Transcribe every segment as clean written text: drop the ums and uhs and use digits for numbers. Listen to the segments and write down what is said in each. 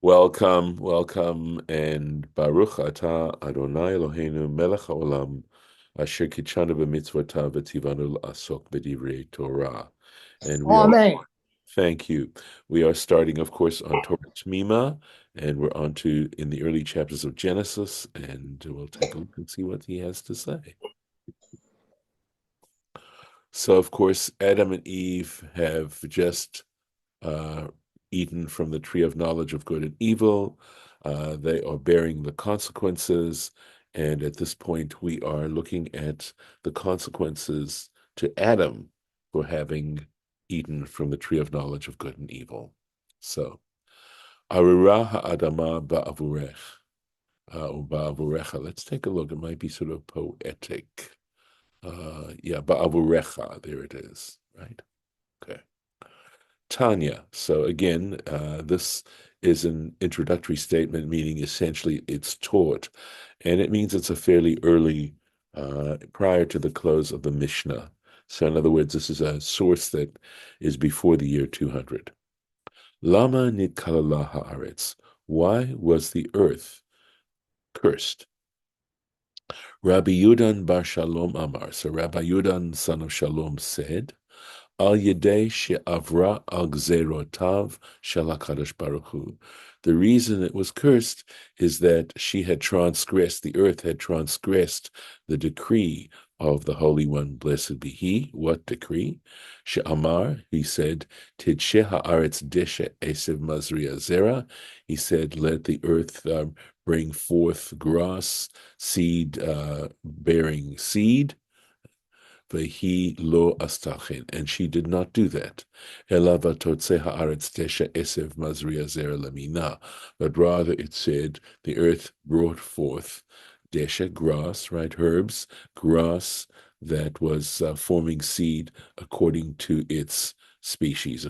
Welcome, and Baruch atah Adonai Eloheinu melech haolam asher kitshanu b'mitzvotav v'tzivanu l'asok b'divrei Torah. And we are, Amen. thank you. We are starting, of course, on Torah Temimah, and we're on to in the early chapters of Genesis, and we'll take a look and see what he has to say. So, of course, Adam and Eve have just uh, eaten from the tree of knowledge of good and evil. They are bearing the consequences. And at this point, we are looking at the consequences to Adam for having eaten from the tree of knowledge of good and evil. So, Arora ha'adama ba'avurech, or ba'avurecha. Let's take a look. It might be sort of poetic. Yeah, ba'avurecha. There it is, right? Okay. Tanya. So again, this is an introductory statement, meaning essentially it's taught, and it means it's a fairly early, prior to the close of the Mishnah. So in other words, this is a source that is before the year 200. Lama nitkala haaretz. Why was the earth cursed? Rabbi Yudan bar Shalom Amar. So Rabbi Yudan, son of Shalom, said, Al Yedei She'avra al Gzerotav Shel HaKadosh Baruch Hu. The reason it was cursed is that she had transgressed, the earth had transgressed the decree of the Holy One, blessed be He. What decree? She'amar, he said, Tidshe ha'aretz deshe esev mazria zera. He said, let the earth bring forth grass, seed bearing seed. Vehi lo astachin, and she did not do that. Elava totse haaretz tesha esev mazria zer lamina, but rather it said the earth brought forth desha, grass, right, herbs, grass that was forming seed according to its species,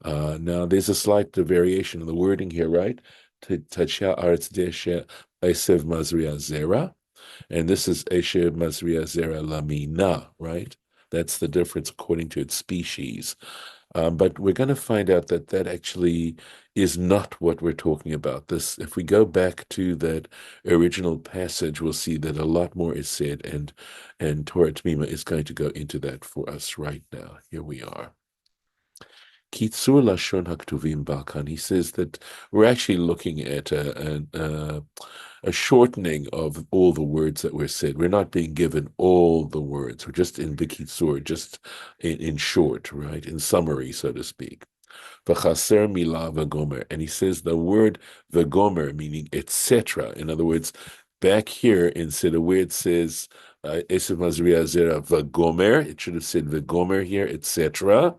Now, there's a slight variation in the wording here, right? Tacha aretz desha esev mazria zera. And this is Eshe Mazria Zera Lamina, right? That's the difference according to its species. But we're going to find out that that actually is not what we're talking about. This, if we go back to that original passage, we'll see that a lot more is said, and Torah Temimah is going to go into that for us right now. Here we are. Kitzur Lashon Haktuvim Balkan. He says that we're actually looking at a shortening of all the words that were said. We're not being given all the words. We're just in B'kitzur, just in short, right? In summary, so to speak. V'chaser milah v'gomer. And he says the word v'gomer, meaning etc. In other words, back here, instead of where it says Esav Mazriya Zera v'gomer, it should have said v'gomer here, etc.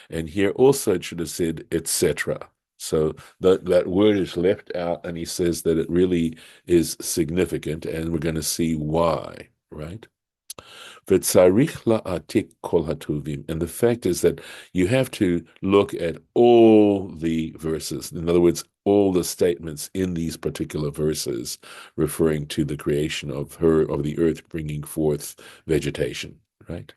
And here also it should have said etc. So that word is left out, and he says that it really is significant, and we're going to see why, right? V'tzarich la'atik kol hatuvim. And the fact is that you have to look at all the verses. In other words, all the statements in these particular verses referring to the creation of the earth bringing forth vegetation, right?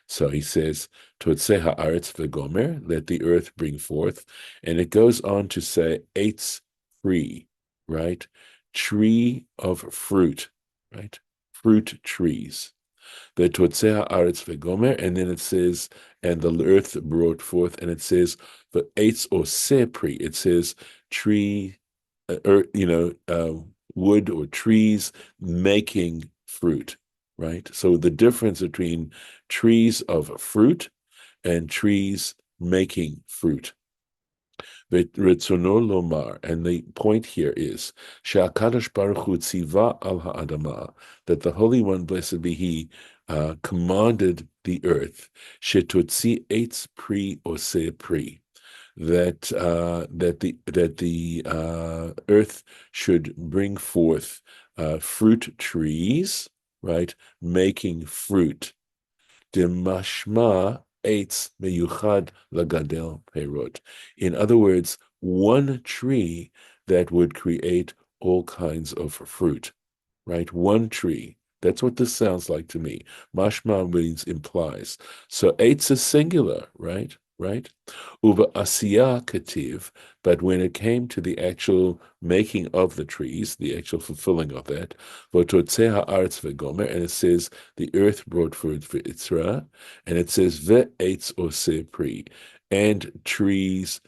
So he says, Totzeh haaretz v'gomer, let the earth bring forth. And it goes on to say, eitz tree, right? Tree of fruit, right? Fruit trees. V'totzeh haaretz v'gomer, and then it says, and the earth brought forth, and it says, eitz or sepri, it says tree, wood or trees making fruit, right? So the difference between trees of fruit and trees making fruit. Lomar, and the point here is Sha'akadosh Baruch Hu tziva al ha'adama, that the Holy One, blessed be He, commanded the earth shetotzi eitz pri ose pri, that the earth should bring forth fruit trees, right, making fruit. Demashma eitz meyuchad lagadel perot. In other words, one tree that would create all kinds of fruit, right? One tree. That's what this sounds like to me. Mashma means implies. So eitz is singular, right? right? Uva asiya kativ, but when it came to the actual making of the trees, the actual fulfilling of that, vototzeh haaretz vegomer, and it says the earth brought forth v'itzra, and it says ve'etz oseh pri, and trees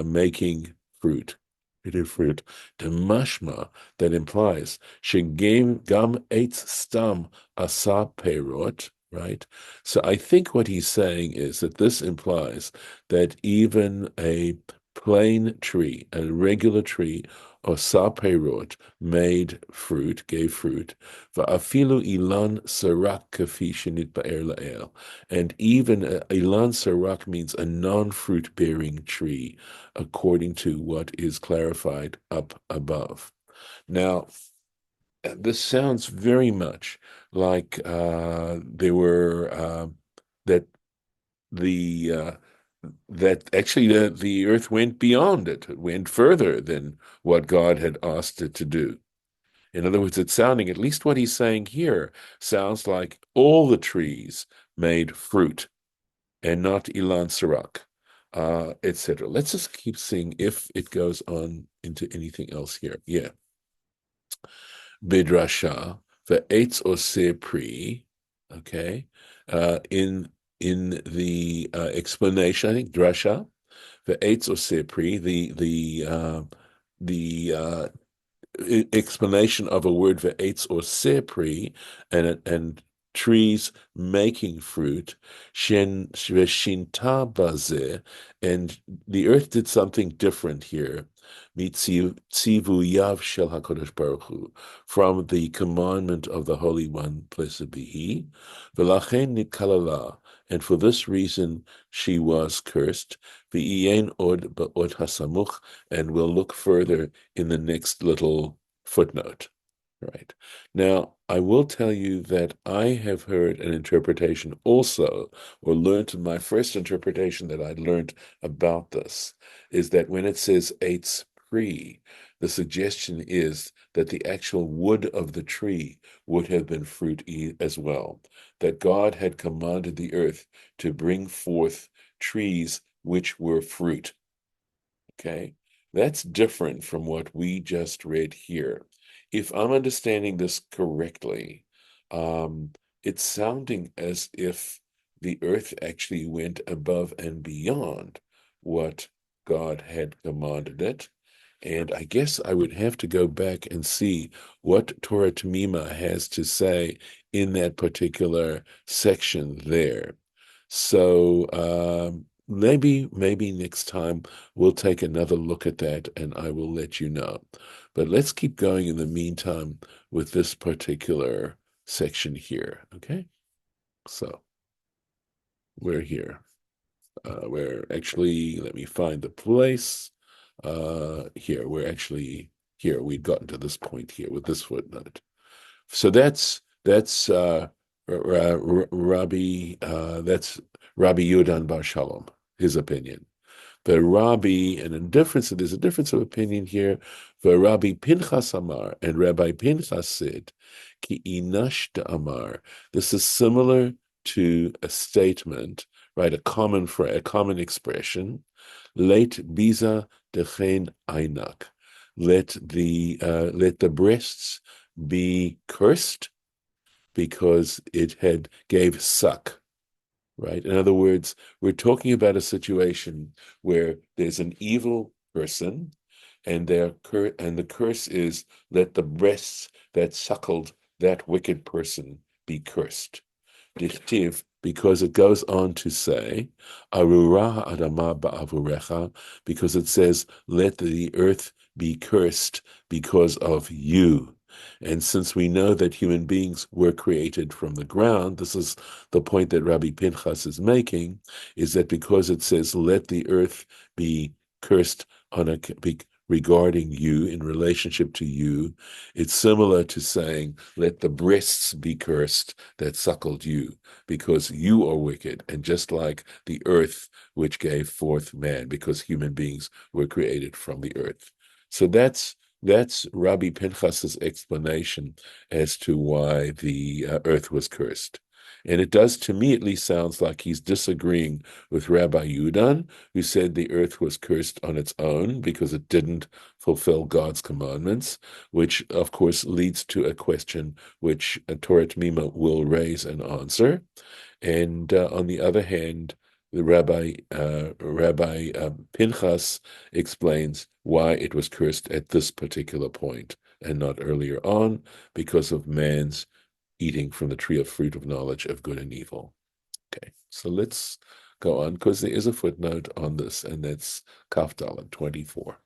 making fruit. It is fruit. The mashma that implies shegam gam eitz stam asa perot, right? So I think what he's saying is that this implies that even a plain tree, a regular tree, or saperot, made fruit, gave fruit, va'afilu ilan sarak kafi shenitba'er la'el. And even ilan sarak means a non-fruit bearing tree, according to what is clarified up above. Now, this sounds very much like there were that the that actually the earth went beyond it. It went further than what God had asked it to do. In other words, it's sounding, at least what he's saying here, sounds like all the trees made fruit and not Ilan Sarak, etc. Let's just keep seeing if it goes on into anything else here. Yeah. Bidrasha, ve'etz oseh pri, okay, in the explanation, I think drasha, ve'etz oseh pri, the explanation of a word ve'etz oseh pri, and trees making fruit, shinta bazeh, and the earth did something different here. Mitzivuyav shel HaKadosh Baruch Hu, from the commandment of the Holy One, blessed be He. V'lachen nikalala, and for this reason she was cursed. V'iyen od ba'od hasamuch, and we'll look further in the next little footnote. Right. Now, I will tell you that I have heard an interpretation also, or learned my first interpretation that I learned about this, is that when it says eitz pri, the suggestion is that the actual wood of the tree would have been fruit as well, that God had commanded the earth to bring forth trees which were fruit. Okay, that's different from what we just read here. If I'm understanding this correctly, um, it's sounding as if the earth actually went above and beyond what God had commanded it. And I guess I would have to go back and see what Torah Temimah has to say in that particular section there. So maybe next time we'll take another look at that and I will let you know. But let's keep going in the meantime with this particular section here. Okay, so we're here. We're actually, let me find the place. Here, we're actually here. We've gotten to this point here with this footnote. So that's Rabbi that's Rabbi Yudan Bar Shalom, his opinion. The Rabbi, and there's a difference of opinion here. The Rabbi Pinchas Amar, and Rabbi Pinchas said, Ki inash Amar. This is similar to a statement, right? A common expression. Late biza dechen ainak. Let the breasts be cursed because it had gave suck, right? In other words, we're talking about a situation where there's an evil person, and the curse is let the breasts that suckled that wicked person be cursed. Dichtiv, because it goes on to say, Arura adama ba'avurecha, because it says, let the earth be cursed because of you. And since we know that human beings were created from the ground, this is the point that Rabbi Pinchas is making, is that because it says, let the earth be cursed regarding you, in relationship to you, it's similar to saying, let the breasts be cursed that suckled you, because you are wicked, and just like the earth which gave forth man, because human beings were created from the earth. So that's Rabbi Pinchas's explanation as to why the earth was cursed. And it does, to me at least, sounds like he's disagreeing with Rabbi Yudan, who said the earth was cursed on its own because it didn't fulfill God's commandments, which, of course, leads to a question which Torah Temimah will raise and answer. And on the other hand, the Rabbi Pinchas explains why it was cursed at this particular point and not earlier on, because of man's eating from the tree of fruit of knowledge of good and evil. Okay, so let's go on, because there is a footnote on this, and that's Kaf Dalet 24.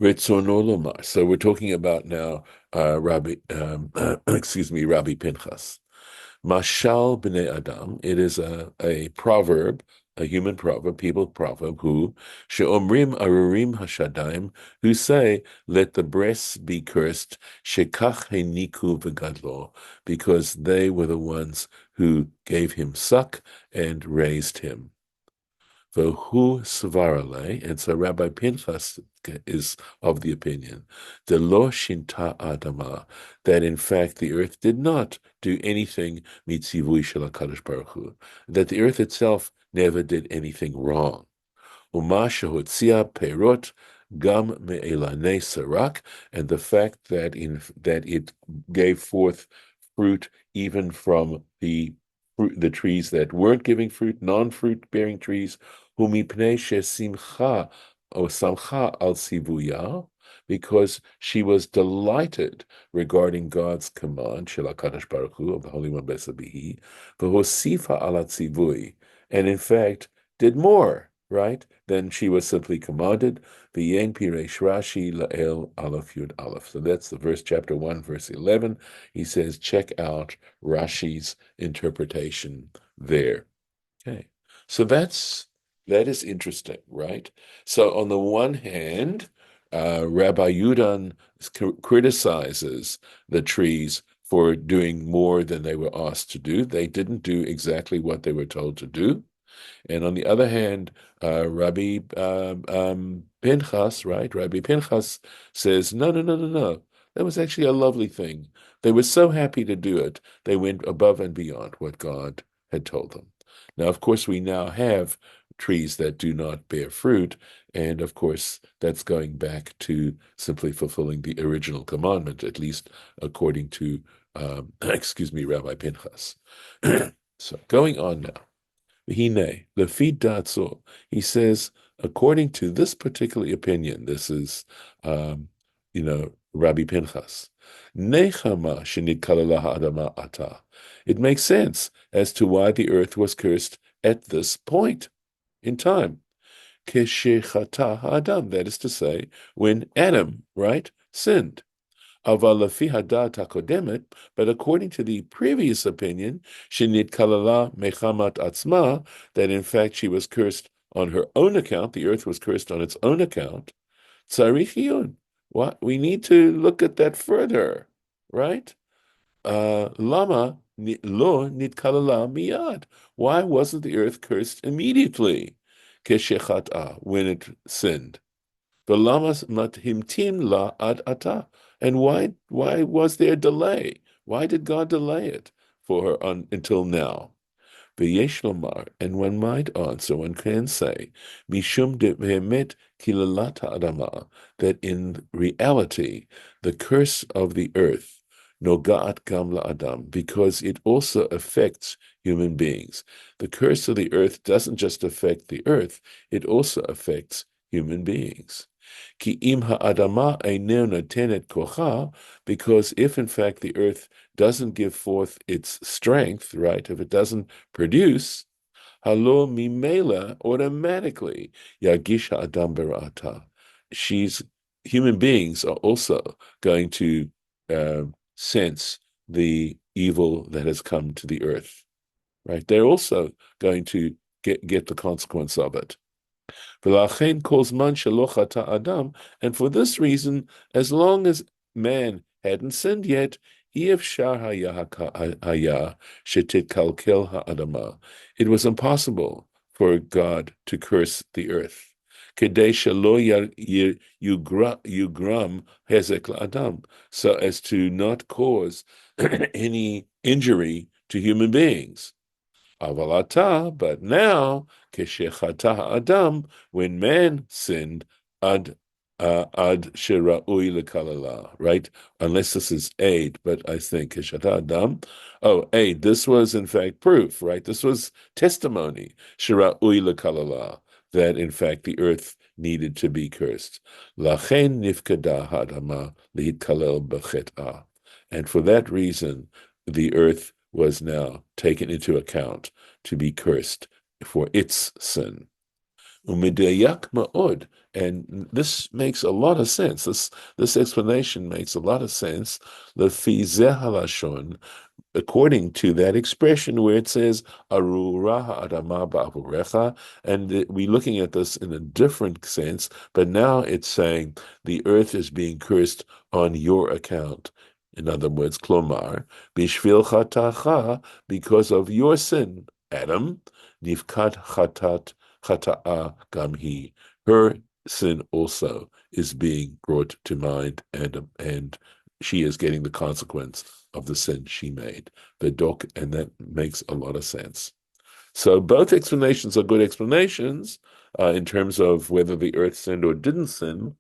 Retzono lomar. So we're talking about now Rabbi Pinchas. Mashal b'nei Adam. It is a proverb, a human proverb, people proverb, who she'omrim arurim hashadaim, who say, "Let the breasts be cursed, shekach heniku v'gadlo," because they were the ones who gave him suck and raised him. V'hu svarale, and so Rabbi Pinchas is of the opinion, the lo shinta adama, that in fact the earth did not do anything mitzivui shel HaKadosh Baruch Hu, that the earth itself never did anything wrong. Uma shehotzia perot gam me'elanei sarak, and the fact that it gave forth fruit even from the trees that weren't giving fruit, non-fruit bearing trees, humipnei shesimcha o samcha al sivuya, because she was delighted regarding God's command, Shel HaKadosh Baruch Hu, of the Holy One Besabihi, v'hosifa ala tzivui, and in fact did more, right, than she was simply commanded. V'yen piresh Rashi la'el aleph yud aleph. So that's the verse, chapter 1, verse 11. He says, check out Rashi's interpretation there. Okay, so that is interesting, right? So on the one hand, Rabbi Yudan criticizes the trees for doing more than they were asked to do. They didn't do exactly what they were told to do. And on the other hand, Rabbi Pinchas, right? Rabbi Pinchas says, no, no, no, no, no. That was actually a lovely thing. They were so happy to do it. They went above and beyond what God had told them. Now, of course, we now have trees that do not bear fruit. And of course, that's going back to simply fulfilling the original commandment, at least according to, Rabbi Pinchas. So going on now. Hine, lefi datzo, he says, according to this particular opinion, this is, Rabbi Pinchas, nechama shenikala ha'adama ata. It makes sense as to why the earth was cursed at this point in time. Keshechata ha'adam, that is to say, when Adam, right, sinned. But according to the previous opinion, Shinit Kalala Mechamat Atzma, that in fact she was cursed on her own account, the earth was cursed on its own account. Tzarich what we need to look at that further, right? Lama lo nit kalala miyad. Why wasn't the earth cursed immediately? Keshechat'a, when it sinned. V'lamas mathimtim la ad ata. And why was there a delay? Why did God delay it for her until now? V'yesh lomar, and one might answer, one can say, mishum de vehemet kilalata adama, that in reality the curse of the earth nogaat gam la adam, because it also affects human beings. The curse of the earth doesn't just affect the earth; it also affects human beings. Ki im ha'adama eineu notenet kocha, because if in fact the earth doesn't give forth its strength, right, if it doesn't produce, halo mimela, automatically, yagish ha'adam berata. Human beings are also going to sense the evil that has come to the earth, right? They're also going to get the consequence of it. And for this reason, as long as man hadn't sinned yet, it was impossible for God to curse the earth. So as to not cause any injury to human beings. Avalata, but now, keshechata Adam, when man sinned, ad ad shira'ui lekalala, right? Unless this is aid, but I think keshata Adam. Oh, aid. This was in fact proof, right? This was testimony, shira'ui lekalala, that in fact the earth needed to be cursed. Lachen nifkada hadama lihitkalel b'chet'ah. And for that reason, the earth was now taken into account to be cursed for its sin. Umidayak ma'od, and this makes a lot of sense. This explanation makes a lot of sense. Lefi zeh halashon, according to that expression where it says Arura ha'adama ba'avorecha, and we're looking at this in a different sense, but now it's saying the earth is being cursed on your account. In other words, klomar, bishvil chatacha, because of your sin, Adam, nifkat chata'a gamhi. Her sin also is being brought to mind, and she is getting the consequence of the sin she made. Vedok, and that makes a lot of sense. So both explanations are good explanations in terms of whether the earth sinned or didn't sin,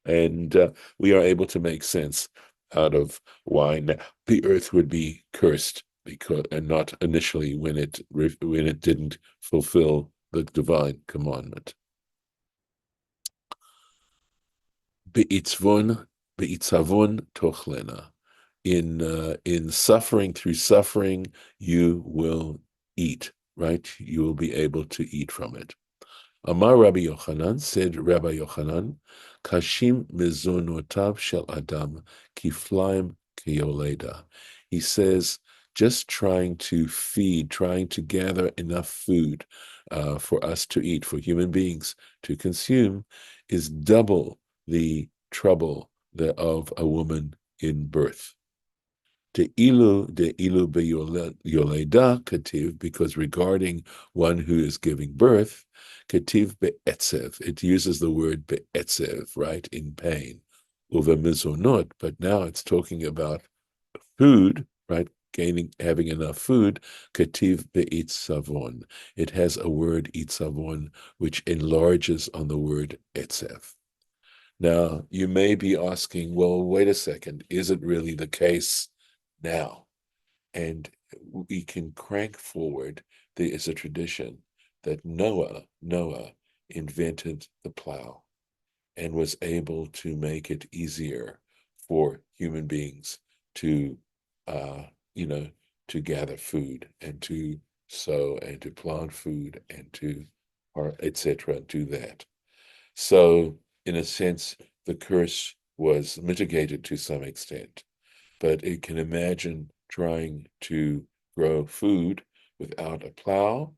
and we are able to make sense out of why the earth would be cursed because, and not initially when it didn't fulfill the divine commandment. Be'itzvon tochlena. In suffering, through suffering, you will eat, right? You will be able to eat from it. Amar Rabbi Yochanan, said Rabbi Yochanan, Kashim mezonotav shel Adam kiflaim kiyoleda. He says, just trying to feed, trying to gather enough food for us to eat, for human beings to consume, is double the trouble of a woman in birth. De ilu beyoleda kativ, because regarding one who is giving birth, kativ be'etzev. It uses the word be'etzev, right, in pain. Uve mizonot, but now it's talking about food, right, having enough food. Kativ be'itzavon. It has a word itzavon, which enlarges on the word etzev. Now, you may be asking, well, wait a second, is it really the case now? And we can crank forward. There is a tradition that Noah invented the plow and was able to make it easier for human beings to, to gather food and to sow and to plant food and to, etc., do that. So, in a sense, the curse was mitigated to some extent, but it can imagine trying to grow food without a plow.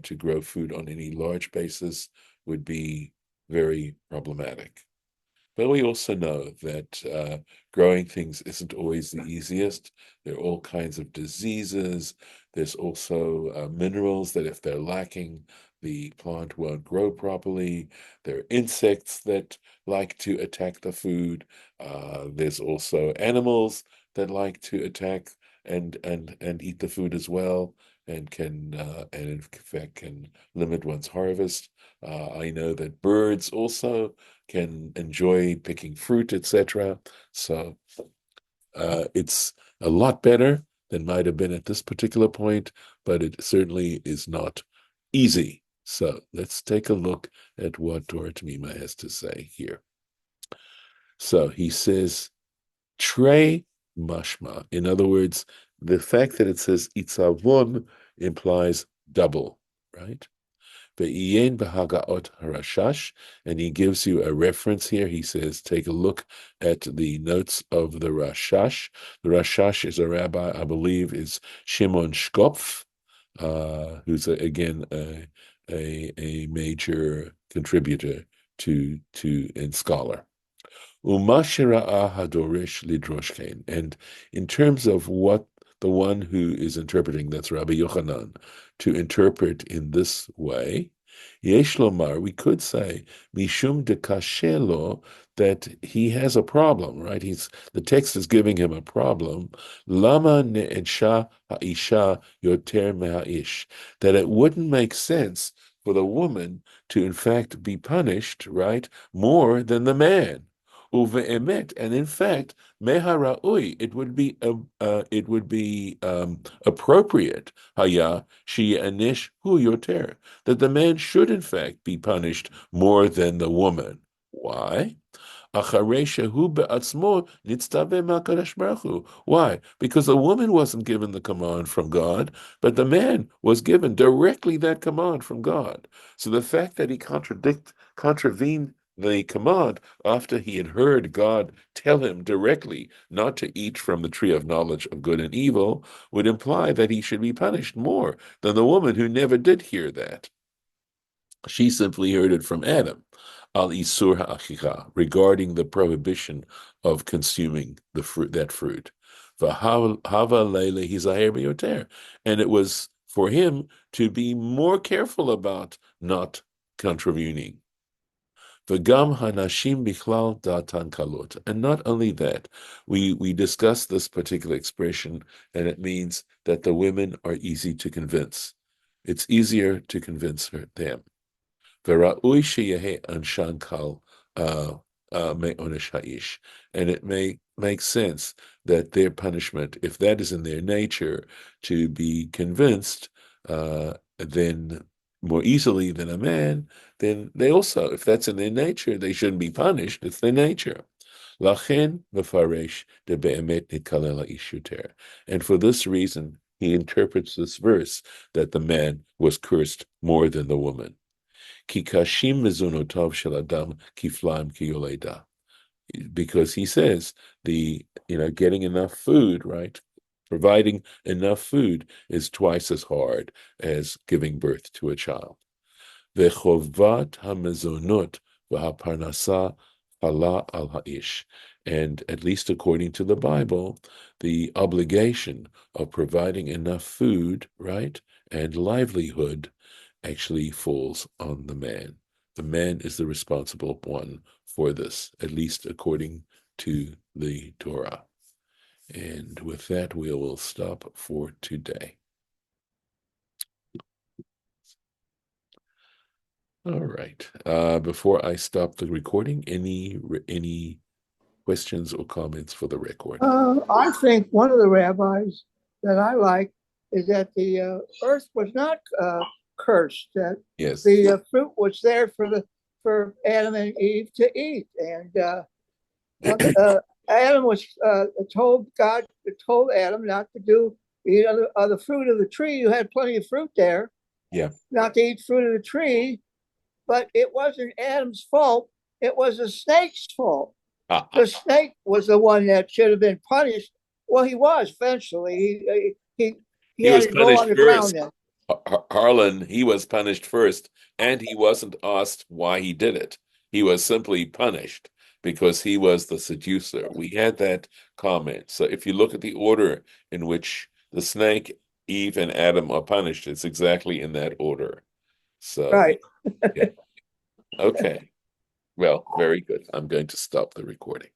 To grow food on any large basis would be very problematic. But we also know that growing things isn't always the easiest. There are all kinds of diseases. There's also minerals that if they're lacking, the plant won't grow properly. There are insects that like to attack the food. There's also animals that like to attack and eat the food as well, and in fact can limit one's harvest. I know that birds also can enjoy picking fruit, etc. So it's a lot better than might have been at this particular point, but it certainly is not easy. So let's take a look at what Torah Temimah has to say here. So he says, Trey mashma. In other words, the fact that it says itzavon implies double, right? Ve'iyen b'hagaot harashash, and he gives you a reference here. He says, take a look at the notes of the Rashash. The Rashash is a rabbi, I believe, is Shimon Shkopf, who's again a major contributor to and scholar. Uma shira'ah hadorish lidroshkein, and in terms of what the one who is interpreting, that's Rabbi Yochanan, to interpret in this way, Yesh lomar, we could say, mishum de kashelo, that he has a problem, right? The text is giving him a problem. Lama ne'edsha ha'isha yoter meha'ish, that it wouldn't make sense for the woman to, in fact, be punished, right, more than the man. Uve'emet, and in fact, mehara'ui, it would be appropriate, haya she anish hu yoter, that the man should in fact be punished more than the woman. Why? Why? Because the woman wasn't given the command from God, but the man was given directly that command from God. So the fact that he contravened the command after he had heard God tell him directly not to eat from the tree of knowledge of good and evil would imply that he should be punished more than the woman who never did hear that. She simply heard it from Adam, al isur ha'achicha, regarding the prohibition of consuming that fruit. Hava leile hizaher biyoter, and it was for him to be more careful about not contravening. V'gam hanashim bichlal datan kalot, and not only that, we discussed this particular expression, and it means that the women are easy to convince. It's easier to convince them. V'ra'ui sheyehe anshan kal me'onesh ha'ish. And it may make sense that their punishment, if that is in their nature, to be convinced, then more easily than a man, then they also, if that's in their nature, they shouldn't be punished. It's their nature. Lachen mefaresh de be'emet nitkale la'ish yuter. And for this reason, he interprets this verse that the man was cursed more than the woman. Ki kashim mezunotov shel adam kiflaim kiyoleda, because he says getting enough food, right? Providing enough food is twice as hard as giving birth to a child. Vechovat hamezonot v'haparnasa hala al ha'ish, and at least according to the Bible, the obligation of providing enough food, right, and livelihood actually falls on the man. The man is the responsible one for this, at least according to the Torah. And with that, we will stop for today. All right. Before I stop the recording, any questions or comments for the record? I think one of the rabbis that I like is that the earth was not cursed; that Yes. the fruit was there for Adam and Eve to eat, and Adam was God told Adam not to eat of the fruit of the tree. You had plenty of fruit there. Yeah. Not to eat fruit of the tree, but it wasn't Adam's fault. It was the snake's fault. The snake was the one that should have been punished. Well, he was eventually. He had was to go punished first. underground then. Harlan, he was punished first, and he wasn't asked why he did it. He was simply punished because he was the seducer. We had that comment. So if you look at the order in which the snake, Eve, and Adam are punished, it's exactly in that order. So, Right. yeah. Okay. Well, very good. I'm going to stop the recording.